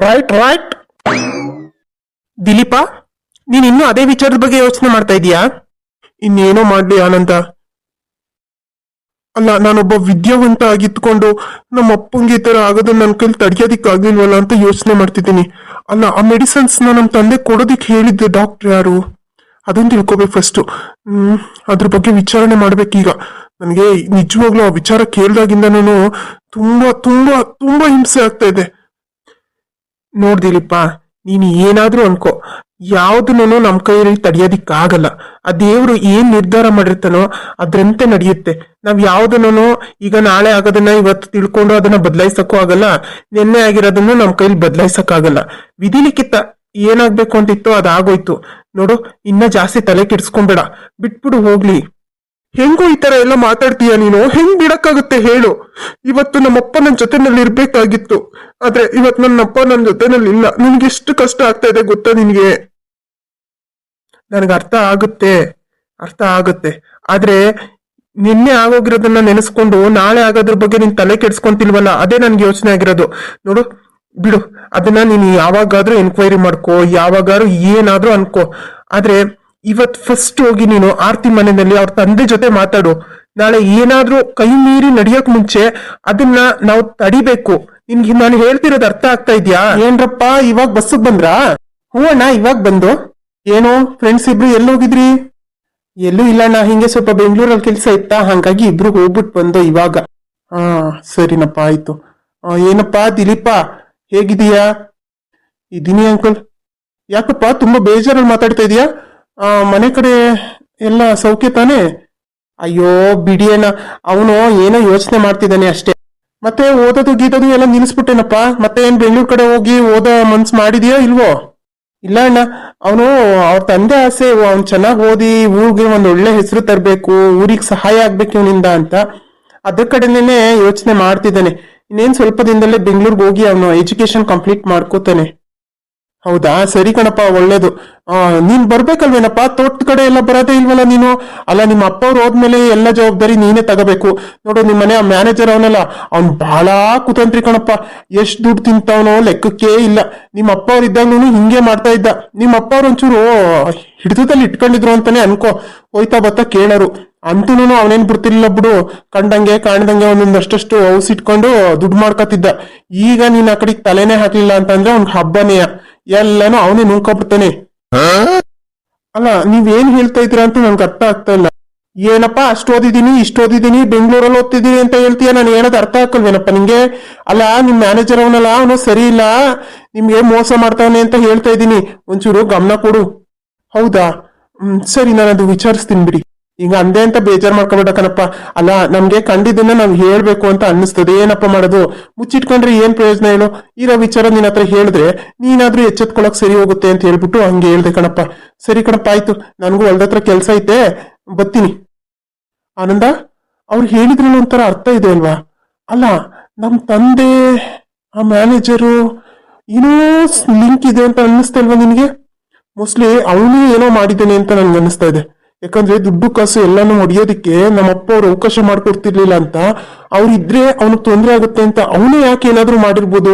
Right right. Dilip, ನೀನ್ ಇನ್ನೂ ಅದೇ ವಿಚಾರದ ಬಗ್ಗೆ ಯೋಚನೆ ಮಾಡ್ತಾ ಇದೀಯಾ? ಇನ್ನೇನೋ ಮಾಡ್ಲಿ ಆನಂದ. ಅಲ್ಲ, ನಾನೊಬ್ಬ ವಿದ್ಯಾವಂತ ಆಗಿತ್ಕೊಂಡು ನಮ್ಮ ಅಪ್ಪಂಗೆ ಈ ತರ ಆಗೋದನ್ನ ನನ್ನ ಕೈಲಿ ತಡೆಯೋದಿಕ್ಕಾಗ್ಲಿಲ್ವಲ್ಲ ಅಂತ ಯೋಚನೆ ಮಾಡ್ತಿದ್ದೀನಿ. ಅಲ್ಲ, ಆ ಮೆಡಿಸನ್ಸ್ ನಮ್ಮ ತಂದೆ ಕೊಡೋದಿಕ್ ಹೇಳಿದ್ದೆ ಡಾಕ್ಟರ್ ಯಾರು? ಅದನ್ನ ತಿಳ್ಕೊಬೇಕು ಫಸ್ಟ್. ಅದ್ರ ಬಗ್ಗೆ ವಿಚಾರಣೆ ಮಾಡ್ಬೇಕೀಗ. ನನಗೆ ನಿಜವಾಗ್ಲೂ ಆ ವಿಚಾರ ಕೇಳ್ದಾಗಿಂದನೂ ತುಂಬಾ ತುಂಬಾ ತುಂಬಾ ಹಿಂಸೆ ಆಗ್ತಾ ಇದೆ. ನೋಡ್ದಿಲಿಪ್ಪ, ನೀನು ಏನಾದ್ರೂ ಅನ್ಕೋ, ಯಾವ್ದನ್ನು ನಮ್ ಕೈಯಲ್ಲಿ ತಡೆಯೋದಿಕ್ಕಾಗಲ್ಲ. ಆ ದೇವ್ರು ಏನ್ ನಿರ್ಧಾರ ಮಾಡಿರ್ತಾನೋ ಅದ್ರಂತೆ ನಡೆಯುತ್ತೆ. ನಾವ್ ಯಾವ್ದನ್ನು ಈಗ ನಾಳೆ ಆಗೋದನ್ನ ಇವತ್ತು ತಿಳ್ಕೊಂಡು ಅದನ್ನ ಬದಲಾಯಿಸಕ್ಕೂ ಆಗಲ್ಲ, ನಿನ್ನೆ ಆಗಿರೋದನ್ನ ನಮ್ ಕೈಲಿ ಬದಲಾಯಿಸಕ್ ಆಗಲ್ಲ. ವಿಧಿಲಿಖಿತ ಏನಾಗ್ಬೇಕು ಅಂತಿತ್ತು ಅದಾಗೋಯ್ತು ನೋಡು. ಇನ್ನ ಜಾಸ್ತಿ ತಲೆ ಕೆಡ್ಸ್ಕೊಂಬೇಡ, ಬಿಟ್ಬಿಡು ಹೋಗ್ಲಿ. ಹೆಂಗೋ ಈ ತರ ಎಲ್ಲ ಮಾತಾಡ್ತೀಯ ನೀನು? ಹೆಂಗ್ ಬಿಡಕ್ಕಾಗುತ್ತೆ ಹೇಳು? ಇವತ್ತು ನಮ್ಮಪ್ಪ ನನ್ನ ಜೊತೆನಲ್ಲಿ ಇರ್ಬೇಕಾಗಿತ್ತು, ಆದ್ರೆ ಇವತ್ತು ನನ್ನಪ್ಪ ನನ್ನ ಜೊತೆನಲ್ಲಿ ಇಲ್ಲ. ನಿನ್ಗೆ ಎಷ್ಟು ಕಷ್ಟ ಆಗ್ತಾ ಇದೆ ಗೊತ್ತಾ ನಿನ್ಗೆ? ನನ್ಗೆ ಅರ್ಥ ಆಗುತ್ತೆ. ಆದ್ರೆ ನಿನ್ನೆ ಆಗೋಗಿರೋದನ್ನ ನೆನೆಸ್ಕೊಂಡು ನಾಳೆ ಆಗೋದ್ರ ಬಗ್ಗೆ ನೀನ್ ತಲೆ ಕೆಡ್ಸ್ಕೊಂತಿಲ್ವಲ್ಲ, ಅದೇ ನನ್ಗೆ ಯೋಚನೆ ಆಗಿರೋದು. ನೋಡು, ಬಿಡು ಅದನ್ನ ನೀನು ಯಾವಾಗಾದ್ರೂ ಎನ್ಕ್ವೈರಿ ಮಾಡ್ಕೋ, ಯಾವಾಗಾದ್ರೂ ಏನಾದ್ರೂ ಅನ್ಕೋ. ಆದ್ರೆ ಇವತ್ ಫಸ್ಟ್ ಹೋಗಿ ನೀನು ಆರ್ತಿ ಮನೆಯಲ್ಲಿ ಅವ್ರ ತಂದೆ ಜೊತೆ ಮಾತಾಡು. ನಾಳೆ ಏನಾದ್ರೂ ಕೈ ಮೀರಿ ನಡಿಯಕ್ ಮುಂಚೆ ಅದನ್ನ ನಾವು ತಡಿಬೇಕು. ನಿನ್ಗೆ ನಾನು ಹೇಳ್ತಿರೋದು ಅರ್ಥ ಆಗ್ತಾ ಇದ್ಯಾ? ಏನ್ರಪ್ಪ, ಇವಾಗ ಬಸ್ಸಿಗೆ ಬಂದ್ರಾ? ಹ್ಞೂ ಅಣ್ಣ, ಇವಾಗ ಬಂದು. ಏನೋ ಫ್ರೆಂಡ್ಸ್ ಇಬ್ರು ಎಲ್ಲಿ ಹೋಗಿದ್ರಿ? ಎಲ್ಲೂ ಇಲ್ಲ ಅಣ್ಣ, ಹಿಂಗೆ ಸ್ವಲ್ಪ ಬೆಂಗಳೂರಲ್ಲಿ ಕೆಲ್ಸ ಇತ್ತಾ, ಹಂಗಾಗಿ ಇಬ್ರು ಹೋಗ್ಬಿಟ್ಟು ಬಂದು ಇವಾಗ. ಹಾ ಸರಿನಪ್ಪ, ಆಯ್ತು. ಏನಪ್ಪಾ ದಿಲೀಪ, ಹೇಗಿದೀಯಾ? ಇದೀನಿ ಅಂಕಲ್. ಯಾಕಪ್ಪ ತುಂಬಾ ಬೇಜಾರಲ್ಲಿ ಮಾತಾಡ್ತಾ ಇದೀಯಾ? ಮನೆ ಕಡೆ ಎಲ್ಲ ಸೌಖ್ಯ ತಾನೇ? ಅಯ್ಯೋ ಬಿಡಿಯಣ್ಣ, ಅವನು ಏನೋ ಯೋಚನೆ ಮಾಡ್ತಿದ್ದಾನೆ ಅಷ್ಟೇ. ಮತ್ತೆ ಓದೋದು ಗೀತೋದು ಎಲ್ಲ ನಿಲ್ಲಿಸ್ಬಿಟ್ಟೇನಪ್ಪ. ಮತ್ತೆ ಏನ್ ಬೆಂಗಳೂರು ಕಡೆ ಹೋಗಿ ಓದೋ ಮನ್ಸ್ ಮಾಡಿದ್ಯಾ ಇಲ್ವೋ? ಇಲ್ಲ ಅಣ್ಣ, ಅವನು ಅವ್ರ ತಂದೆ ಆಸೆ ಅವ್ನು ಚೆನ್ನಾಗಿ ಓದಿ ಊರಿಗೆ ಒಂದ್ ಒಳ್ಳೆ ಹೆಸರು ತರಬೇಕು, ಊರಿಗೆ ಸಹಾಯ ಆಗ್ಬೇಕು ಇವನಿಂದ ಅಂತ. ಅದ್ರ ಕಡೆನೇ ಯೋಚನೆ ಮಾಡ್ತಿದ್ದಾನೆ. ಇನ್ನೇನ್ ಸ್ವಲ್ಪ ದಿನದಲ್ಲೇ ಬೆಂಗಳೂರಿಗೆ ಹೋಗಿ ಅವನು ಎಜುಕೇಶನ್ ಕಂಪ್ಲೀಟ್ ಮಾಡ್ಕೋತಾನೆ. ಹೌದಾ, ಸರಿ ಕಣಪ್ಪ, ಒಳ್ಳೇದು. ನೀನ್ ಬರ್ಬೇಕಲ್ವೇನಪ್ಪ? ತೋಟದ ಕಡೆ ಎಲ್ಲ ಬರೋದೇ ಇಲ್ವಲ್ಲ ನೀನು? ಅಲ್ಲ, ನಿಮ್ಮ ಅಪ್ಪ ಅವ್ರು ಹೋದ್ಮೇಲೆ ಎಲ್ಲ ಜವಾಬ್ದಾರಿ ನೀನೇ ತಗೋಬೇಕು. ನೋಡು, ನಿಮ್ಮ ಮನೆ ಮ್ಯಾನೇಜರ್ ಅವನಲ್ಲ, ಅವ್ನ್ ಬಹಳ ಕುತಂತ್ರಿ ಕಣಪ್ಪ. ಎಷ್ಟ್ ದುಡ್ಡು ತಿಂತವನೋ ಲೆಕ್ಕಕ್ಕೇ ಇಲ್ಲ. ನಿಮ್ಮ ಅಪ್ಪ ಅವ್ರು ಇದ್ದಾಗ್ಲೂ ಹಿಂಗೆ ಮಾಡ್ತಾ ಇದ್ದ. ನಿಮ್ಮ ಅಪ್ಪ ಅವ್ರು ಒಂಚೂರು ಹಿಡಿತದಲ್ಲಿ ಇಟ್ಕೊಂಡಿದ್ರು ಅಂತಾನೆ ಅನ್ಕೋ. ಹೋಯ್ತಾ ಬತ್ತಾ ಕೇಳರು ಅಂತೂನು ಅವನೇನ್ ಬಿಡ್ತಿರ್ಲಿಲ್ಲ ಬಿಡು. ಕಂಡಂಗೆ ಕಾಣ್ದಂಗೆ ಒಂದೊಂದಷ್ಟು ಔಸ್ ಇಟ್ಕೊಂಡು ದುಡ್ಡು ಮಾಡ್ಕೊತಿದ್ದ. ಈಗ ನೀನ್ ಆ ಕಡೆಗೆ ತಲೆನೇ ಹಾಕ್ಲಿಲ್ಲ ಅಂತಂದ್ರೆ ಅವ್ನ್ ಹಬ್ಬನೆಯ ಎಲ್ಲಾನು ಅವನೇ ನುಂಗ್ಕೊಬಿಡ್ತಾನೆ. ಅಲ್ಲ, ನೀವೇನ್ ಹೇಳ್ತಾ ಇದ್ದೀರಾ ಅಂತ ನನ್ಗೆ ಅರ್ಥ ಆಗ್ತಾ ಇಲ್ಲ. ಏನಪ್ಪಾ ಅಷ್ಟು ಓದಿದೀನಿ ಇಷ್ಟು ಓದಿದೀನಿ ಬೆಂಗಳೂರಲ್ಲಿ ಓದ್ತಿದೀನಿ ಅಂತ ಹೇಳ್ತೀಯ? ನಾನು ಹೇಳೋದು ಅರ್ಥ ಹಾಕಲ್ವೇನಪ್ಪ ನಿಂಗೆ? ಅಲ್ಲ, ನಿಮ್ ಮ್ಯಾನೇಜರ್ ಅವನಲ್ಲ, ಅವನು ಸರಿ ಇಲ್ಲ, ನಿಮ್ಗೆ ಮೋಸ ಮಾಡ್ತಾವನೆ ಅಂತ ಹೇಳ್ತಾ ಇದ್ದೀನಿ. ಒಂಚೂರು ಗಮನ ಕೊಡು. ಹೌದಾ? ಸರಿ, ನಾನು ಅದು ವಿಚಾರಿಸ್ತೀನಿ ಬಿಡಿ. ಈಗ ಅಂದೆ ಅಂತ ಬೇಜಾರ್ ಮಾಡ್ಕೊಬೇಡ ಕಣಪ್ಪ. ಅಲ್ಲ, ನಮ್ಗೆ ಕಂಡಿದ್ದನ್ನ ನಾವ್ ಹೇಳ್ಬೇಕು ಅಂತ ಅನ್ನಿಸ್ತದೆ. ಏನಪ್ಪ ಮಾಡೋದು? ಮುಚ್ಚಿಟ್ಕೊಂಡ್ರೆ ಏನ್ ಪ್ರಯೋಜನ ಹೇಳು? ಇರೋ ವಿಚಾರ ನಿನ್ ಹತ್ರ ಹೇಳಿದ್ರೆ ನೀನಾದ್ರೂ ಎಚ್ಚೆತ್ಕೊಳಕ್ ಸರಿ ಹೋಗುತ್ತೆ ಅಂತ ಹೇಳ್ಬಿಟ್ಟು ಹಂಗೆ ಹೇಳ್ದೆ ಕಣಪ್ಪ. ಸರಿ ಕಣಪ್ಪ, ಆಯ್ತು. ನನ್ಗೂ ಹೊಲ್ದತ್ರ ಕೆಲ್ಸ ಐತೆ, ಬರ್ತೀನಿ. ಆನಂದ, ಅವ್ರು ಹೇಳಿದ್ರಲ್ಲಿ ಒಂಥರ ಅರ್ಥ ಇದೆ ಅಲ್ವಾ? ಅಲ್ಲ, ನಮ್ ತಂದೆ ಆ ಮ್ಯಾನೇಜರು ಏನೋ ಲಿಂಕ್ ಇದೆ ಅಂತ ಅನ್ನಿಸ್ತಾ ಇಲ್ವಾ ನಿನ್ಗೆ? ಮೋಸ್ಟ್ಲಿ ಅವನು ಏನೋ ಮಾಡಿದ್ದೇನೆ ಅಂತ ನನ್ಗೆ ಅನ್ನಿಸ್ತಾ ಇದೆ. ಯಾಕಂದ್ರೆ ದುಡ್ಡು ಕಾಸು ಎಲ್ಲಾನು ಹೊಡಿಯೋದಿಕ್ಕೆ ನಮ್ಮಪ್ಪ ಅವ್ರು ಅವಕಾಶ ಮಾಡ್ಕೊಡ್ತಿರ್ಲಿಲ್ಲ ಅಂತ. ಅವ್ರಿದ್ರೆ ಅವ್ನಿಗೆ ತೊಂದರೆ ಆಗುತ್ತೆ ಅಂತ ಅವನೇ ಯಾಕೆ ಏನಾದ್ರು ಮಾಡಿರ್ಬೋದು.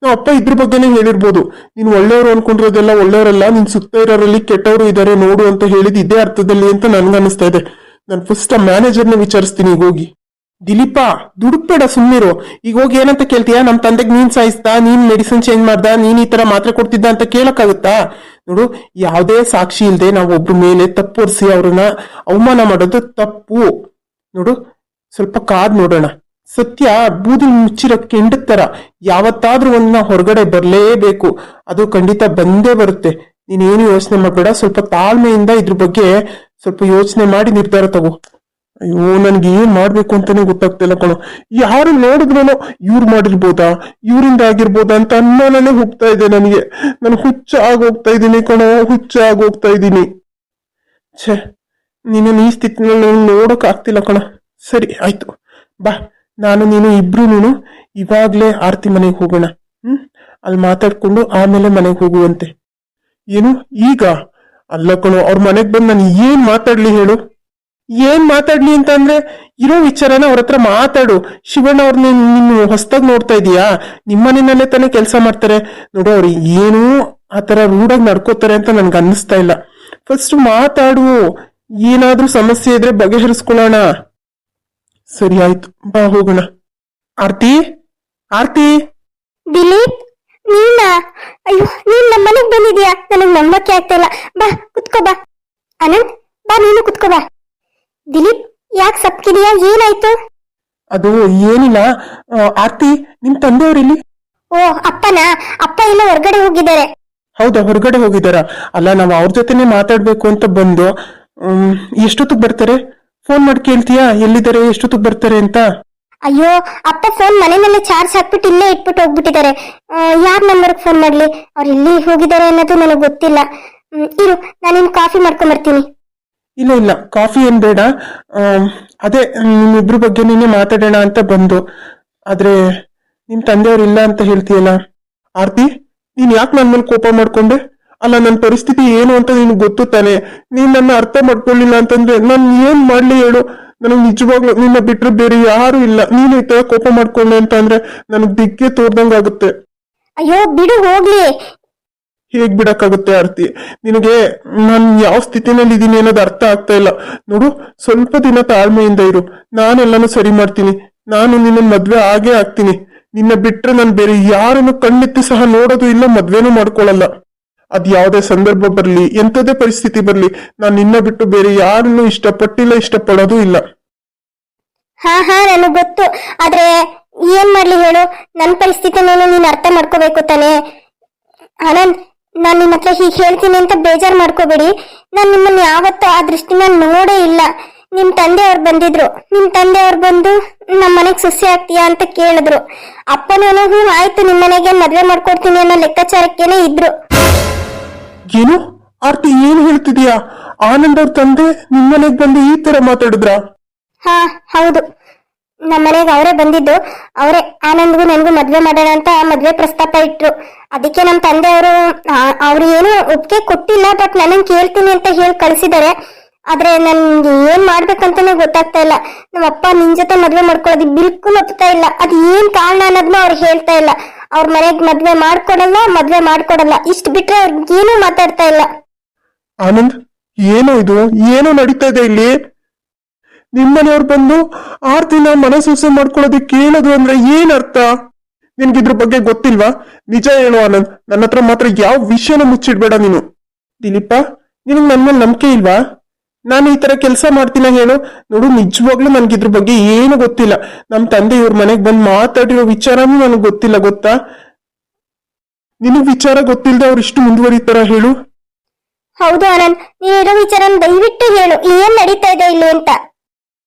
ನಮ್ಮ ಅಪ್ಪ ಇದ್ರ ಬಗ್ಗೆನೇ ಹೇಳಿರ್ಬೋದು, ನೀನ್ ಒಳ್ಳೆಯವರು ಅನ್ಕೊಂಡಿರೋದೆಲ್ಲ ಒಳ್ಳೆಯವರಲ್ಲ, ನಿನ್ ಸುತ್ತ ಇರೋರಲ್ಲಿ ಕೆಟ್ಟವರು ಇದಾರೆ ನೋಡು ಅಂತ ಹೇಳಿದ್ ಇದೇ ಅರ್ಥದಲ್ಲಿ ಅಂತ ನನ್ಗನ್ನಿಸ್ತಾ ಇದೆ. ನಾನು ಫಸ್ಟ್ ಆ ಮ್ಯಾನೇಜರ್ನ ವಿಚಾರಿಸ್ತೀನಿ ಈಗ ಹೋಗಿ. ದಿಲೀಪ, ದುಡುಕ್ಬೇಡ, ಸುಮ್ಮನಿರು. ಈಗ ಹೋಗಿ ಏನಂತ ಕೇಳ್ತೀಯಾ? ನಮ್ ತಂದೆಗೆ ನೀನ್ ಸಾಯಿಸ್ತಾ, ನೀನ್ ಮೆಡಿಸಿನ್ ಚೇಂಜ್ ಮಾಡ್ದ, ನೀನ್ ಈ ತರ ಮಾತ್ರೆ ಕೊಡ್ತಿದ್ದ ಅಂತ ಕೇಳಕ್ಕಾಗುತ್ತಾ? ನೋಡು, ಯಾವುದೇ ಸಾಕ್ಷಿ ಇಲ್ಲದೆ ನಾವು ಒಬ್ರ ಮೇಲೆ ತಪ್ಪು ಹೊರಿಸಿ ಅವ್ರನ್ನ ಅವಮಾನ ಮಾಡೋದು ತಪ್ಪು. ನೋಡು, ಸ್ವಲ್ಪ ಕಾದ್ ನೋಡೋಣ. ಸತ್ಯ ಬೂದಿ ಮುಚ್ಚಿರೋ ಕೆಂಡದ ತರ ಯಾವತ್ತಾದ್ರೂ ಒಂದನ್ನ ಹೊರಗಡೆ ಬರ್ಲೇಬೇಕು. ಅದು ಖಂಡಿತ ಬಂದೇ ಬರುತ್ತೆ. ನೀನೇನು ಯೋಚನೆ ಮಾಡ್ಬೇಡ, ಸ್ವಲ್ಪ ತಾಳ್ಮೆಯಿಂದ ಇದ್ರ ಬಗ್ಗೆ ಸ್ವಲ್ಪ ಯೋಚನೆ ಮಾಡಿ ನಿರ್ಧಾರ ತಗೋ. ಅಯ್ಯೋ, ನನ್ಗೆ ಏನ್ ಮಾಡ್ಬೇಕು ಅಂತಾನೆ ಗೊತ್ತಾಗ್ತಿಲ್ಲ ಕಣೋ. ಯಾರು ನೋಡಿದ್ರೂ ಇವ್ರು ಮಾಡಿರ್ಬೋದಾ, ಇವರಿಂದ ಆಗಿರ್ಬೋದಾ ಅಂತ ಅನುಮಾನನೇ ಹೋಗ್ತಾ ಇದೆ ನನಗೆ. ನಾನು ಹುಚ್ಚ ಆಗೋಗ್ತಾ ಇದ್ದೀನಿ ಕಣೋ, ಹುಚ್ಚ ಆಗೋಗ್ತಾ ಇದ್ದೀನಿ. ಛೇ, ನೀನು ಈ ಸ್ಥಿತಿನಲ್ಲಿ ನೋಡಕ್ ಆಗ್ತಿಲ್ಲ ಕಣ. ಸರಿ ಆಯ್ತು, ಬಾ. ನಾನು ನೀನು ಇಬ್ರು ಇವಾಗ್ಲೇ ಆರ್ತಿ ಮನೆಗೆ ಹೋಗೋಣ. ಅಲ್ಲಿ ಮಾತಾಡ್ಕೊಂಡು ಆಮೇಲೆ ಮನೆಗೆ ಹೋಗುವಂತೆ. ಏನು ಈಗ? ಅಲ್ಲ ಕಣೋ, ಅವ್ರ ಮನೆಗ್ ಬಂದು ನಾನು ಏನ್ ಮಾತಾಡ್ಲಿ ಹೇಳು? ಏನ್ ಮಾತಾಡ್ಲಿ ಅಂತ ಅಂದ್ರೆ ಇರೋ ವಿಚಾರನ ಅವ್ರ ಹತ್ರ ಮಾತಾಡು. ಶಿವಣ್ಣ ಅವ್ರನ್ನ ನೀನು ಹೊಸ್ದಾಗ್ ನೋಡ್ತಾ ಇದೀಯಾ? ನಿಮ್ಮನೆಯಲ್ಲೇ ತಾನೇ ಕೆಲಸ ಮಾಡ್ತಾರೆ. ನೋಡು ಅವ್ರು ಏನೂ ಆತರ ರೂಢಾಗಿ ನಡ್ಕೋತಾರೆ ಅಂತ ನನ್ಗೆ ಅನ್ನಿಸ್ತಾ ಇಲ್ಲ. ಫಸ್ಟ್ ಮಾತಾಡು, ಏನಾದ್ರೂ ಸಮಸ್ಯೆ ಇದ್ರೆ ಬಗೆಹರಿಸ್ಕೊಳ್ಳೋಣ. ಸರಿ ಆಯ್ತು, ಬಾ ಹೋಗೋಣ. ಆರ್ತಿ, ಆರ್ತಿ. ದಿಲೀಪ್, ನೀನಾ? ಅಯ್ಯೋ, ನೀನ್ ನಮ್ಮ ಮನೆಗ್ ಬಂದಿದ್ಯಾ? ನನಗ್ ನಂಬಕ್ಕೆ ಆಗ್ತಾ ಇಲ್ಲ. ಬಾ ಕುತ್ಕೋ ಬಾ. ಆನಂದ್, ಬಾ ನೀನು ಕುತ್ಕೋ ಬಾ. ದಿಲೀಪ್, ಯಾಕೆ ಸಪ್ಕಿದೀಯಾ? ಏನಾಯ್ತು? ಅದು ಏನಿಲ್ಲ. ಆರ್ತಿ, ನಿಮ್ ತಂದೆಯವ್ರಿಲ್ಲಿ? ಓ, ಅಪ್ಪನಾ? ಅಪ್ಪ ಎಲ್ಲ ಹೊರಗಡೆ ಹೋಗಿದ್ದಾರೆ. ಹೌದಾ, ಹೊರಗಡೆ ಹೋಗಿದಾರ? ಅಲ್ಲ, ನಾವು ಅವ್ರ ಜೊತೆನೆ ಮಾತಾಡ್ಬೇಕು ಅಂತ ಬಂದು. ಎಷ್ಟೊತ್ತಿಗೆ ಬರ್ತಾರೆ? ಫೋನ್ ಮಾಡಿ ಕೇಳ್ತೀಯಾ ಎಲ್ಲಿದ್ದಾರೆ, ಎಷ್ಟೊತ್ತಿಗೆ ಬರ್ತಾರೆ ಅಂತ? ಅಯ್ಯೋ, ಅಪ್ಪ ಫೋನ್ ಮನೆಯಲ್ಲೇ ಚಾರ್ಜ್ ಹಾಕ್ಬಿಟ್ಟು ಇಲ್ಲೇ ಇಟ್ಬಿಟ್ಟು ಹೋಗ್ಬಿಟ್ಟಿದ್ದಾರೆ. ಯಾರ್ ನಂಬರ್ಗೆ ಫೋನ್ ಮಾಡ್ಲಿ? ಅವ್ರು ಎಲ್ಲಿ ಹೋಗಿದ್ದಾರೆ ಅನ್ನೋದು ನನಗೆ ಗೊತ್ತಿಲ್ಲ. ಇರು, ನಾನು ನಿಮ್ ಕಾಫಿ ಮಾಡ್ಕೊಂಡ್ ಬರ್ತೀನಿ. ಇಲ್ಲ ಇಲ್ಲ, ಕಾಫಿ ಏನ್ ಬೇಡ. ಅದೇ ನಿಮ್ಮಿಬ್ರು ಬಗ್ಗೆ ನೀನೆ ಮಾತಾಡೋಣ ಅಂತ ಬಂದು. ಆದ್ರೆ ನಿಮ್ ತಂದೆಯವ್ರು ಇಲ್ಲ ಅಂತ ಹೇಳ್ತೀಯಲ್ಲ ಆರ್ತಿ, ನೀನ್ ಯಾಕೆ ನನ್ ಮೇಲೆ ಕೋಪ ಮಾಡ್ಕೊಂಡೆ? ಅಲ್ಲ, ನನ್ನ ಪರಿಸ್ಥಿತಿ ಏನು ಅಂತ ನಿನ್ಗೆ ಗೊತ್ತು ತಾನೆ. ನೀನ್ ನನ್ನ ಅರ್ಥ ಮಾಡ್ಕೊಳ್ಳಿಲ್ಲ ಅಂತಂದ್ರೆ ನಾನು ಏನ್ ಮಾಡ್ಲಿ ಹೇಳು? ನನಗ್ ನಿಜವಾಗ್ಲು ನಿನ್ನ ಬಿಟ್ರೆ ಬೇರೆ ಯಾರು ಇಲ್ಲ. ನೀನು ಈ ತರ ಕೋಪ ಮಾಡ್ಕೊಂಡೆ ಅಂತ ಅಂದ್ರೆ ನನಗ್ ದಿಕ್ಕೆ ತೋರ್ದಂಗಾಗುತ್ತೆ. ಅಯ್ಯೋ ಬಿಡು, ಹೋಗ್ಲಿ. ಹೇಗ್ ಬಿಡಕ್ಕಾಗುತ್ತೆ ಆರ್ತಿ? ನಿನಗೆ ನಾನ್ ಯಾವ ಸ್ಥಿತಿನಲ್ಲಿ ಇದೀನಿ ಅನ್ನೋದು ಅರ್ಥ ಆಗ್ತಾ ಇಲ್ಲ. ನೋಡು, ಸ್ವಲ್ಪ ದಿನ ತಾಳ್ಮೆಯಿಂದ ಇರು, ನಾನೆಲ್ಲಾನು ಸರಿ ಮಾಡ್ತೀನಿ. ನಾನು ನಿನ್ನ ಮದ್ವೆ ಆಗೇ ಆಗ್ತೀನಿ. ನಿನ್ನ ಬಿಟ್ರೆ ನಾನು ಬೇರೆ ಯಾರನ್ನು ಕಣ್ಣೆತ್ತಿ ಸಹ ನೋಡೋದು ಇಲ್ಲ, ಮದ್ವೆನೂ ಮಾಡ್ಕೊಳಲ್ಲ. ಅದ್ ಯಾವ್ದೇ ಸಂದರ್ಭ ಬರ್ಲಿ, ಎಂಥದೇ ಪರಿಸ್ಥಿತಿ ಬರ್ಲಿ, ನಾನ್ ನಿನ್ನ ಬಿಟ್ಟು ಬೇರೆ ಯಾರನ್ನು ಇಷ್ಟಪಟ್ಟಿಲ್ಲ, ಇಷ್ಟಪಡೋದು ಇಲ್ಲ. ಹಾ ಹಾ, ನನಗ್ ಗೊತ್ತು. ಆದ್ರೆ ಏನ್ ಮಾಡ್ಲಿ ಹೇಳು? ನನ್ ಪರಿಸ್ಥಿತಿನೇನು ನೀನ್ ಅರ್ಥ ಮಾಡ್ಕೋಬೇಕು ತಾನೆ. ಆನಂದ್, ನಾನ್ ನಿನ್ನ ಹತ್ರ ಹೀಗೆ ಹೇಳ್ತೀನಿ ಅಂತ ಬೇಜಾರ್ ಮಾಡ್ಕೋಬೇಡಿ. ನಾನ್ ನಿಮ್ಮನ್ನ ಯಾವತ್ತೂ ಆ ದೃಷ್ಟಿನ ನೋಡೇ ಇಲ್ಲ. ನಿಮ್ ತಂದೆಯವ್ರು ಬಂದಿದ್ರು. ನಿಮ್ ತಂದೆಯವ್ರು ಬಂದು ನಮ್ ಮನೆಗ್ ಸೊಸೆ ಆಗ್ತೀಯಾ ಅಂತ ಕೇಳಿದ್ರು. ಅಪ್ಪನೇನೋ ಹ್ಞೂ ಆಯ್ತು, ನಿಮ್ ಮನೆಗೆ ಮದ್ವೆ ಮಾಡ್ಕೊಡ್ತೀನಿ ಅನ್ನೋ ಲೆಕ್ಕಾಚಾರಕ್ಕೇನೆ ಇದ್ರು. ಏನು ಆರ್ತಿ, ಏನು ಹೇಳ್ತಿದೀಯಾ? ಆನಂದ್ ಅವ್ರ ತಂದೆ ನಿಮ್ಮನೆಗ್ ಬಂದು ಈ ತರ ಮಾತಾಡಿದ್ರ? ಹಾ ಹೌದು, ನಮ್ಮ ಮನೆಗೆ ಅವರೇ ಬಂದಿದ್ದು. ಅವರೇ ಆನಂದ್ಗೂ ನನ್ಗೂ ಮದ್ವೆ ಮಾಡೋಣ ಅಂತ ಮದ್ವೆ ಪ್ರಸ್ತಾಪ ಇಟ್ರು. ಅದಕ್ಕೆ ನಮ್ಮ ತಂದೆಯವರು ಅವ್ರು ಏನು ಒಪ್ಪಿಗೆ ಕೊಟ್ಟಿಲ್ಲ, ಬಟ್ ನನನ್ ಕೇಳ್ತೀನಿ ಅಂತ ಹೇಳಿ ಕಳ್ಸಿದ್ದಾರೆ. ಆದ್ರೆ ನನ್ಗೆ ಏನ್ ಮಾಡ್ಬೇಕಂತಾನೆ ಗೊತ್ತಾಗ್ತಾ ಇಲ್ಲ. ನಮ್ಮ ಅಪ್ಪ ನಿನ್ ಜೊತೆ ಮದ್ವೆ ಮಾಡ್ಕೊಳ್ಳೋದು ಬಿಲ್ಕುಲ್ ಒಪ್ತಾ ಇಲ್ಲ. ಅದ್ ಏನ್ ಕಾರಣ ಅನ್ನೋದನ್ನ ಅವ್ರು ಹೇಳ್ತಾ ಇಲ್ಲ. ಅವ್ರ ಮನೆಗ್ ಮದ್ವೆ ಮಾಡ್ಕೊಡಲ್ಲ ಇಷ್ಟ ಬಿಟ್ರೆ ಅವ್ರಿಗೇನು ಮಾತಾಡ್ತಾ ಇಲ್ಲ. ಆನಂದ್, ಏನೋ ಇದು? ಏನೋ ನಡೀತಾ ಇದೆ ಇಲ್ಲಿ? ನಿಮ್ಮನೆಯವ್ರು ಬಂದು ಆರ್ತಿನ ಮನಸೂಸೆ ಮಾಡ್ಕೊಳ್ಳೋದಕ್ಕೆ ಕೇಳೋದು ಅಂದ್ರೆ ಏನ್ ಅರ್ಥ? ನಿನ್ಗಿದ್ರ ಬಗ್ಗೆ ಗೊತ್ತಿಲ್ವಾ? ನಿಜ ಹೇಳು ಆನಂದ್, ನನ್ನ ಹತ್ರ ಮಾತ್ರ ಯಾವ ವಿಷಯನ ಮುಚ್ಚಿಡ್ಬೇಡ ನೀನು. ದಿಲೀಪ, ನಿನಗ್ ನನ್ ಮೇಲೆ ನಂಬಿಕೆ ಇಲ್ವಾ? ನಾನು ಈ ತರ ಕೆಲಸ ಮಾಡ್ತೀನ ಹೇಳು? ನೋಡು, ನಿಜವಾಗ್ಲೂ ನನ್ಗಿದ್ರ ಬಗ್ಗೆ ಏನು ಗೊತ್ತಿಲ್ಲ. ನಮ್ ತಂದೆ ಇವ್ರ ಮನೆಗ್ ಬಂದ್ ಮಾತಾಡಿರೋ ವಿಚಾರನೂ ನನಗ್ ಗೊತ್ತಿಲ್ಲ, ಗೊತ್ತಾ? ನಿನಗ್ ವಿಚಾರ ಗೊತ್ತಿಲ್ದೆ ಅವ್ರು ಇಷ್ಟು ಮುಂದುವರಿತಾರ ಹೇಳು? ಹೌದು ಆನಂದ್, ನೀನಿರೋ ವಿಚಾರ ದಯವಿಟ್ಟು ಹೇಳು, ಏನ್ ನಡೀತಾ ಇದೆ ಇಲ್ಲಿ ಅಂತ.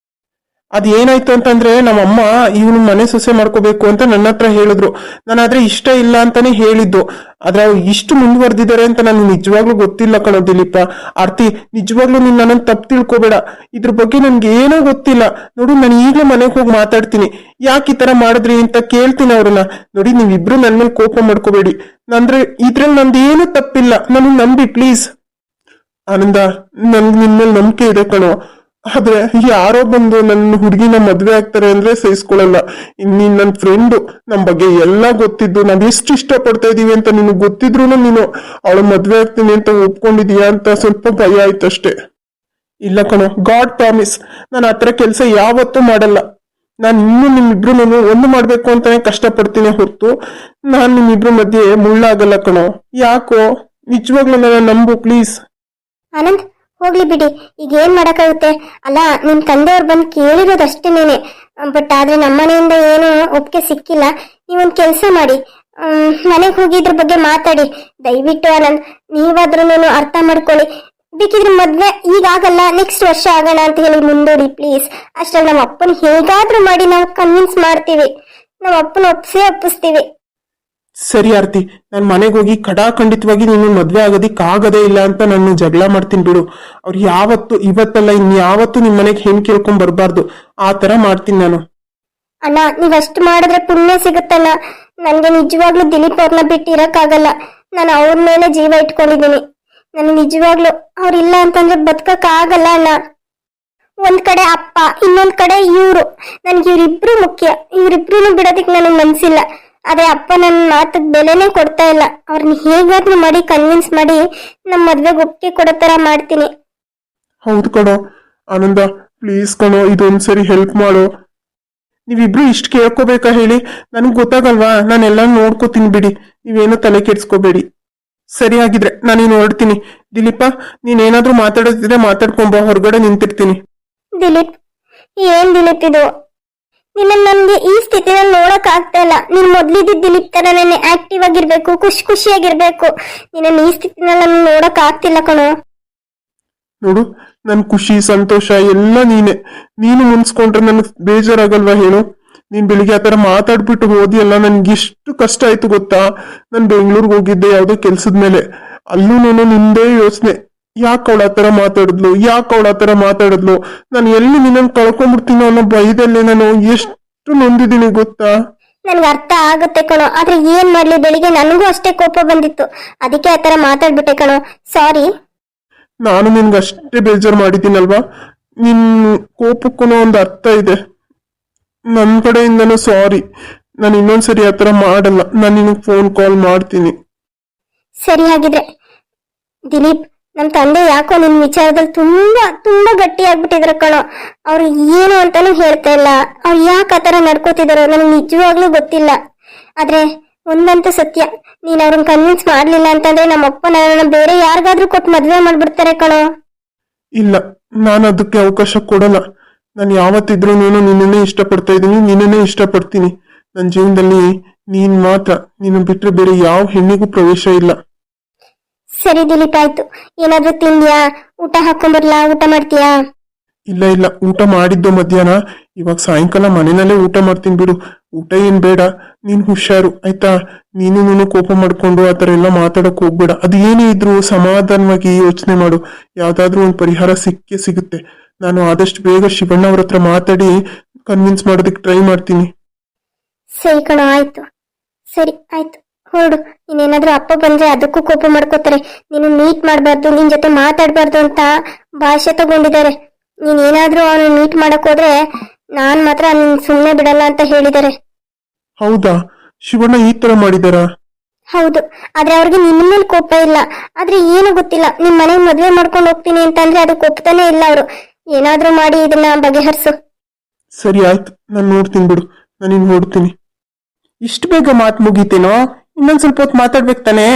ಅದ್ ಏನಾಯ್ತು ಅಂತಂದ್ರೆ, ನಮ್ಮಮ್ಮ ಇವನು ಮನೆ ಸೊಸೆ ಮಾಡ್ಕೋಬೇಕು ಅಂತ ನನ್ನ ಹತ್ರ ಹೇಳಿದ್ರು. ನಾನಾದ್ರೆ ಇಷ್ಟ ಇಲ್ಲ ಅಂತಾನೆ ಹೇಳಿದ್ದು. ಆದ್ರೆ ಅವ್ರು ಇಷ್ಟು ಮುಂದುವರೆದಿದ್ದಾರೆ ಅಂತ ನನಗೆ ನಿಜವಾಗ್ಲೂ ಗೊತ್ತಿಲ್ಲ ಕಣೋ ದಿಲೀಪ. ಆರ್ತಿ, ನಿಜವಾಗ್ಲೂ ನೀನ್ ನನ್ನ ತಪ್ಪು ತಿಳ್ಕೊಬೇಡ. ಇದ್ರ ಬಗ್ಗೆ ನನ್ಗೆ ಏನೋ ಗೊತ್ತಿಲ್ಲ. ನೋಡು, ನಾನು ಈಗಲೇ ಮನೆಗೆ ಹೋಗಿ ಮಾತಾಡ್ತೀನಿ. ಯಾಕೆ ಈ ತರ ಮಾಡಿದ್ರಿ ಅಂತ ಕೇಳ್ತೀನಿ ಅವ್ರನ್ನ. ನೋಡಿ, ನೀವಿಬ್ರು ನನ್ ಮೇಲೆ ಕೋಪ ಮಾಡ್ಕೋಬೇಡಿ. ಅಂದ್ರೆ ಇದ್ರಲ್ಲಿ ನಂದು ಏನು ತಪ್ಪಿಲ್ಲ, ನನಗ್ ನಂಬಿ ಪ್ಲೀಸ್. ಆನಂದ, ನನ್ಗೆ ನಿನ್ ಮೇಲೆ ನಂಬಿಕೆ ಇದೆ ಕಣೋ. ಆದ್ರೆ ಯಾರೋ ಬಂದು ನನ್ನ ಹುಡುಗಿನ ಮದ್ವೆ ಆಗ್ತಾರೆ ಅಂದ್ರೆ ಸಹಿಸ್ಕೊಳಲ್ಲ. ನೀನ್ ನನ್ ಫ್ರೆಂಡು, ನಮ್ ಬಗ್ಗೆ ಎಲ್ಲ ಗೊತ್ತಿದ್ದು, ನಾವ್ ಎಷ್ಟು ಇಷ್ಟಪಡ್ತಾ ಇದೀವಿ ಅಂತ ನಿನಗ್ ಗೊತ್ತಿದ್ರು ನೀನು ಅವಳು ಮದ್ವೆ ಆಗ್ತೀನಿ ಅಂತ ಒಪ್ಕೊಂಡಿದೀಯಾ ಅಂತ ಸ್ವಲ್ಪ ಭಯ ಆಯ್ತಷ್ಟೇ. ಇಲ್ಲ ಕಣೋ, ಗಾಡ್ ಪ್ರಾಮಿಸ್, ನಾನು ಆತರ ಕೆಲ್ಸ ಯಾವತ್ತೂ ಮಾಡಲ್ಲ. ನಾನು ಇನ್ನೂ ನಿಮ್ಮಿಬ್ರು ಒಂದು ಮಾಡ್ಬೇಕು ಅಂತಾನೆ ಕಷ್ಟಪಡ್ತೀನಿ ಹೊರತು ನಾನ್ ನಿಮ್ಮಿಬ್ರು ಮಧ್ಯೆ ಮುಳ್ಳಾಗಲ್ಲ ಕಣೋ. ಯಾಕೋ, ನಿಜವಾಗ್ಲೂ ನನ್ನ ನಂಬು ಪ್ಲೀಸ್. ಆನಂದ್, ಹೋಗ್ಲಿ ಬಿಡಿ, ಈಗ ಏನ್ ಮಾಡಕ್ಕಾಗುತ್ತೆ? ಅಲ್ಲ, ನಿಮ್ ತಂದೆಯವ್ರು ಬಂದು ಕೇಳಿರೋದಷ್ಟೇನೇನೆ. ಬಟ್ ಆದ್ರೆ ನಮ್ಮನೆಯಿಂದ ಏನು ಒಪ್ಪಿಗೆ ಸಿಕ್ಕಿಲ್ಲ. ನೀವೊಂದ್ ಕೆಲ್ಸ ಮಾಡಿ, ಮನೆಗೆ ಹೋಗಿ ಇದ್ರ ಬಗ್ಗೆ ಮಾತಾಡಿ ದಯವಿಟ್ಟು. ಆನಂದ್, ನೀವಾದ್ರೂ ಅರ್ಥ ಮಾಡ್ಕೊಳ್ಳಿ. ಬೇಕಿದ್ರೆ ಮದ್ವೆ ಈಗಾಗಲ್ಲ, ನೆಕ್ಸ್ಟ್ ವರ್ಷ ಆಗೋಣ ಅಂತ ಹೇಳಿ ಮುಂದೂಡಿ ಪ್ಲೀಸ್. ಅಷ್ಟ್ರಲ್ಲಿ ನಮ್ಮ ಅಪ್ಪನ ಹೇಗಾದ್ರೂ ಮಾಡಿ ನಾವು ಕನ್ವಿನ್ಸ್ ಮಾಡ್ತೀವಿ. ನಮ್ಮ ಅಪ್ಪನ ಒಪ್ಪಿಸ್ತೀವಿ. ಸರಿ ಆರ್ತಿ, ನಾನ್ ಮನೆಗೆ ಹೋಗಿ ಖಂಡಿತವಾಗಿ ನೀನು ಮದ್ವೆ ಆಗೋದಿಕ್ಕಾಗದೇ ಇಲ್ಲ ಅಂತ ನಾನು ಜಗಳ ಮಾಡ್ತೀನಿ ಬಿಡು. ಅವ್ರು ಯಾವತ್ತು, ಇವತ್ತಲ್ಲ ಇನ್ಯಾವತ್ತು ನಿಮ್ ಮನೆಗೆ ಹೆಣ್ ಕೇಳ್ಕೊಂಡ್ ಬರ್ಬಾರ್ದು. ಆ ತರ ಮಾಡ್ತೀನಿ ನಾನು. ಅಣ್ಣ, ನೀವಷ್ಟು ಮಾಡಿದ್ರೆ ಪುಣ್ಯ ಸಿಗುತ್ತಣ್ಣ. ನನ್ಗೆ ನಿಜವಾಗ್ಲೂ ದಿಲೀಪ್ ಅವ್ರನ್ನ ಬಿಟ್ಟು ಇರಕ್ಕಾಗಲ್ಲ. ನಾನು ಅವ್ರ ಮೇಲೆ ಜೀವ ಇಟ್ಕೊಂಡಿದ್ದೀನಿ. ನನಗೆ ನಿಜವಾಗ್ಲೂ ಅವ್ರಿಲ್ಲ ಅಂತಂದ್ರೆ ಬದುಕಕ್ ಆಗಲ್ಲ ಅಣ್ಣ. ಒಂದ್ ಕಡೆ ಅಪ್ಪ, ಇನ್ನೊಂದ್ ಕಡೆ ಇವ್ರು. ನನ್ಗೆ ಇವ್ರಿಬ್ರು ಮುಖ್ಯ. ಇವ್ರಿಬ್ರು ಬಿಡೋದಿಕ್ ನನಗ್ ಮನ್ಸಿಲ್ಲ. ಆದ್ರೆ ಅಪ್ಪ ನನ್ನ ಮಾತಕ್ ಬೆಲೆನೇ ಕೊಡ್ತಾ ಇಲ್ಲ. ಅವ್ರನ್ನ ಹೇಗಾದ್ರೂ ಮಾಡಿ ಕನ್ವಿನ್ಸ್ ಮಾಡಿ ನಮ್ ಮದ್ವೆಗೆ ಒಪ್ಪಿಗೆ ಕೊಡೋ ತರ ಮಾಡ್ತೀನಿ. ಹೌದು ಕಣೋ ಆನಂದ, ಪ್ಲೀಸ್ ಕಣೋ, ಇದೊಂದ್ಸರಿ ಹೆಲ್ಪ್ ಮಾಡೋ. ನೀವಿಬ್ರು ಇಷ್ಟು ಕೇಳ್ಕೋಬೇಕಾ ಹೇಳಿ? ನನಗ್ ಗೊತ್ತಾಗಲ್ವಾ? ನಾನೆಲ್ಲ ನೋಡ್ಕೋತೀನಿ ಬಿಡಿ, ನೀವೇನು ತಲೆ ಕೆಡ್ಸ್ಕೋಬೇಡಿ. ಸರಿ ಆಗಿದ್ರೆ ನಾನಿನ್ ಹೊರಡ್ತೀನಿ. ದಿಲೀಪ, ನೀನೇನಾದ್ರೂ ಮಾತಾಡೋದಿದ್ರೆ ಮಾತಾಡ್ಕೊಂಬ, ಹೊರಗಡೆ ನಿಂತಿರ್ತೀನಿ. ದಿಲೀಪ್, ಏನ್ ದಿಲೀಪ್ ಇದು? ನಿನ್ನ ನನ್ಗೆ ಈ ಸ್ಥಿತಿನಲ್ಲಿ ನೋಡಕ್ ಆಗ್ತಾ ಇಲ್ಲ. ನೀನ್ ಮೊದ್ಲಿದ್ದ ದಿಲೀಪ್ ತರ ನೆನೆ ಆಕ್ಟಿವ್ ಆಗಿರ್ಬೇಕು, ಖುಷಿಯಾಗಿರ್ಬೇಕು. ನಿನ್ನ ಈ ಸ್ಥಿತಿನಲ್ಲಿ ನನ್ ನೋಡಕ್ ಆಗ್ತಿಲ್ಲ ಕಣೋ. ನೋಡು, ನನ್ ಖುಷಿ ಸಂತೋಷ ಎಲ್ಲ ನೀನೆ. ನೀನು ಮುನ್ಸ್ಕೊಂಡ್ರೆ ನನ್ಗೆ ಬೇಜಾರಾಗಲ್ವಾ ಹೇಳು? ನೀನ್ ಬೆಳಿಗ್ಗೆ ಆತರ ಮಾತಾಡ್ಬಿಟ್ಟು ಹೋದಿಯಲ್ಲ, ನನ್ಗೆ ಎಷ್ಟು ಕಷ್ಟ ಆಯ್ತು ಗೊತ್ತಾ? ನಾನ್ ಬೆಂಗ್ಳೂರ್ಗೆ ಹೋಗಿದ್ದೆ ಯಾವ್ದೋ ಕೆಲ್ಸದ ಮೇಲೆ. ಅಲ್ಲೂ ನಿಂದೇ ಯೋಚನೆ, ಯಾಕೆ ಅವಳ ಆತರ ಮಾತಾಡಿದ್ಲು, ನಾನು ಎಲ್ಲಿ ನಿನ್ನನ್ನು ಕಳ್ಕೊಂಡ್ಬಿಡ್ತೀನೋ ಅನ್ನೋ ಭಯದಲ್ಲಿ ನಾನು ಎಷ್ಟು ನೊಂದಿದ್ದೀನಿ ಗೊತ್ತಾ? ನನ್ಗೆ ಅರ್ಥ ಆಗುತ್ತೆ ಕಣೋ, ಆದ್ರೆ ಏನ್ ಮಾಡ್ಲಿ? ಬೆಳಿಗ್ಗೆ ನನಗೂ ಅಷ್ಟೇ ಕೋಪ ಬಂದಿತ್ತು, ಅದಕ್ಕೆ ಆತರ ಮಾತಾಡ್ಬಿಟ್ಟೆ ಕಣೋ. ಸಾರಿ. ನಾನು ನಿನ್ಗೆ ಅಷ್ಟೇ ಬೇಜಾರು ಮಾಡಿದ್ದೀನಲ್ವಾ? ನಿನ್ ಕೋಪಕ್ಕೂ ಒಂದು ಅರ್ಥ ಇದೆ. ನನ್ನ ಕಡೆಯಿಂದನೂ ಸಾರಿ. ನಾನು ಇನ್ನೊಂದ್ಸರಿ ಆತರ ಮಾಡಲ್ಲ. ನಾನು ನಿನಗೆ ಫೋನ್ ಕಾಲ್ ಮಾಡ್ತೀನಿ. ಸರಿ ಹಾಗಿದ್ರೆ. ದಿಲೀಪ್, ನಮ್ ತಂದೆ ಯಾಕೋ ನಿನ್ ವಿಚಾರದಲ್ಲಿ ತುಂಬಾ ಗಟ್ಟಿ ಆಗ್ಬಿಟ್ಟಿದ್ರ ಕಣೋ. ಅವ್ರು ಏನು ಅಂತಾನು ಹೇಳ್ತಾ ಇಲ್ಲ. ಅವ್ರು ಯಾಕೆ ಆತರ ನಡ್ಕೋತಿದಾರೋ ನನಗೆ ನಿಜವಾಗ್ಲೂ ಗೊತ್ತಿಲ್ಲ. ಆದ್ರೆ ಒಂದಂತೂ ಸತ್ಯ, ನೀನ್ ಅವ್ರನ್ನ ಕನ್ವಿನ್ಸ್ ಮಾಡ್ಲಿಲ್ಲ ಅಂತಂದ್ರೆ ನಮ್ಮಪ್ಪ ನನ್ನ ಬೇರೆ ಯಾರಿಗಾದ್ರೂ ಕೊಟ್ಟು ಮದ್ವೆ ಮಾಡ್ಬಿಡ್ತಾರೆ ಕಣೋ. ಇಲ್ಲ, ನಾನು ಅದಕ್ಕೆ ಅವಕಾಶ ಕೊಡಲ್ಲ. ನಾನು ಯಾವತ್ತಿದ್ರೂ ನಿನ್ನನ್ನೇ ಇಷ್ಟಪಡ್ತಾ ಇದ್ದೀನಿ, ನಿನ್ನನ್ನೇ ಇಷ್ಟಪಡ್ತೀನಿ. ನನ್ನ ಜೀವನದಲ್ಲಿ ನೀನ್ ಮಾತ್ರ. ನೀನು ಬಿಟ್ರೆ ಬೇರೆ ಯಾವ ಹೆಣ್ಣಿಗೂ ಪ್ರವೇಶ ಇಲ್ಲ. ಸರಿ ದಿಲೀಪ್, ಆಯ್ತು. ಏನಾದ್ರೂ ತಿಂದ್ಯಾ? ಊಟ ಹಾಕೊಂಬರ್ಲಾ? ಊಟ ಮಾಡ್ತೀಯಾ? ಇಲ್ಲ, ಊಟ ಮಾಡಿದ್ದು ಮಧ್ಯಾಹ್ನ. ಇವಾಗ ಸಾಯಂಕಾಲ ಮನೆಯಲ್ಲೇ ಊಟ ಮಾಡ್ತೀನಿ ಬಿಡು. ಊಟ ಏನ್ ಬೇಡ, ನೀನ್ ಹುಷಾರು ಆಯ್ತಾ? ನೀನು ಕೋಪ ಮಾಡ್ಕೊಂಡು ಆತರ ಎಲ್ಲ ಮಾತಾಡಕ್ ಹೋಗ್ಬೇಡ. ಅದು ಏನೇ ಇದ್ರು ಸಮಾಧಾನವಾಗಿ ಯೋಚನೆ ಮಾಡು. ಯಾವ್ದಾದ್ರೂ ಒಂದು ಪರಿಹಾರ ಸಿಗುತ್ತೆ. ನಾನು ಆದಷ್ಟು ಬೇಗ ಶಿವಣ್ಣ ಅವ್ರ ಹತ್ರ ಮಾತಾಡಿ ಕನ್ವಿನ್ಸ್ ಮಾಡೋದಕ್ಕೆ ಟ್ರೈ ಮಾಡ್ತೀನಿ. ಸರಿ ಕಣೋ, ಆಯ್ತು. ಸರಿ ಆಯ್ತು, ಹೊರಡು. ಇನ್ನೇನಾದ್ರೂ ಅಪ್ಪ ಬಂದ್ರೆ ಅದಕ್ಕೂ ಕೋಪ ಮಾಡ್ಕೋತಾರೆ. ನೀನು ಮೀಟ್ ಮಾಡ್ಬಾರ್ದು, ನಿನ್ ಜೊತೆ ಮಾತಾಡ್ಬಾರ್ದು ಅಂತ ಭಾಷೆ ತಗೊಂಡಿದ್ದಾರೆ. ನೀನ್ ಏನಾದ್ರೂ ಅವನು ಮೀಟ್ ಮಾಡಕ್ ಹೋದ್ರೆ ನಾನ್ ಮಾತ್ರ ಸುಮ್ನೆ ಬಿಡಲ್ಲ ಅಂತ ಹೇಳಿದ್ದಾರೆ. ಹೌದಾ? ಶಿವಣ್ಣ ಈ ತರ ಮಾಡಿದಾರ? ಹೌದು, ಆದ್ರೆ ಅವ್ರಿಗೆ ನಿನ್ನ ಮೇಲೆ ಕೋಪ ಇಲ್ಲ. ಆದ್ರೆ ಏನು ಗೊತ್ತಿಲ್ಲ, ನಿಮ್ ಮನೆಗ್ ಮದ್ವೆ ಮಾಡ್ಕೊಂಡು ಹೋಗ್ತೀನಿ ಅಂತಂದ್ರೆ ಅದಕ್ಕೆ ಒಪ್ತಾನೆ ಇಲ್ಲ ಅವರು. ಏನಾದ್ರೂ ಮಾಡಿ ಇದನ್ನ ಬಗೆಹರಿಸು. ಸರಿ ಆಯ್ತು, ನಾನು ನೋಡ್ತೀನಿ ಬಿಡು. ನಾನು ನೋಡ್ತೀನಿ. ಇಷ್ಟು ಬೇಗ ಮಾತು ಮುಗೀತೇನೋ? ಇನ್ನೊಂದ್ ಸ್ವಲ್ಪ ಹೊತ್ತು ಮಾತಾಡ್ಬೇಕು ತಾನೇ?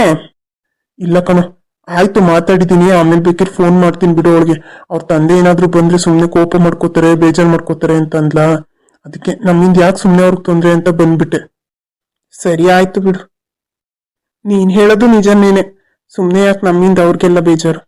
ಇಲ್ಲ ಕಣೋ, ಆಯ್ತು ಮಾತಾಡಿದೀನಿ. ಆಮೇಲೆ ಬೇಕಾದ್ರೆ ಫೋನ್ ಮಾಡ್ತೀನಿ ಬಿಡು ಅವಳಿಗೆ. ಅವ್ರ ತಂದೆ ಏನಾದ್ರೂ ಬಂದ್ರೆ ಸುಮ್ನೆ ಕೋಪ ಮಾಡ್ಕೋತಾರೆ, ಬೇಜಾರ್ ಮಾಡ್ಕೋತಾರೆ ಅಂತ ಅಂದ್ಲಾ. ಅದಕ್ಕೆ ನಮ್ಮಿಂದ ಯಾಕೆ ಸುಮ್ನೆ ಅವ್ರಿಗೆ ತೊಂದ್ರೆ ಅಂತ ಬಂದ್ಬಿಟ್ಟೆ. ಸರಿ ಆಯ್ತು ಬಿಡು. ನೀನ್ ಹೇಳೋದು ನಿಜನೇನೆ. ಸುಮ್ನೆ ಯಾಕೆ ನಮ್ಮಿಂದ ಅವ್ರಿಗೆಲ್ಲ ಬೇಜಾರು.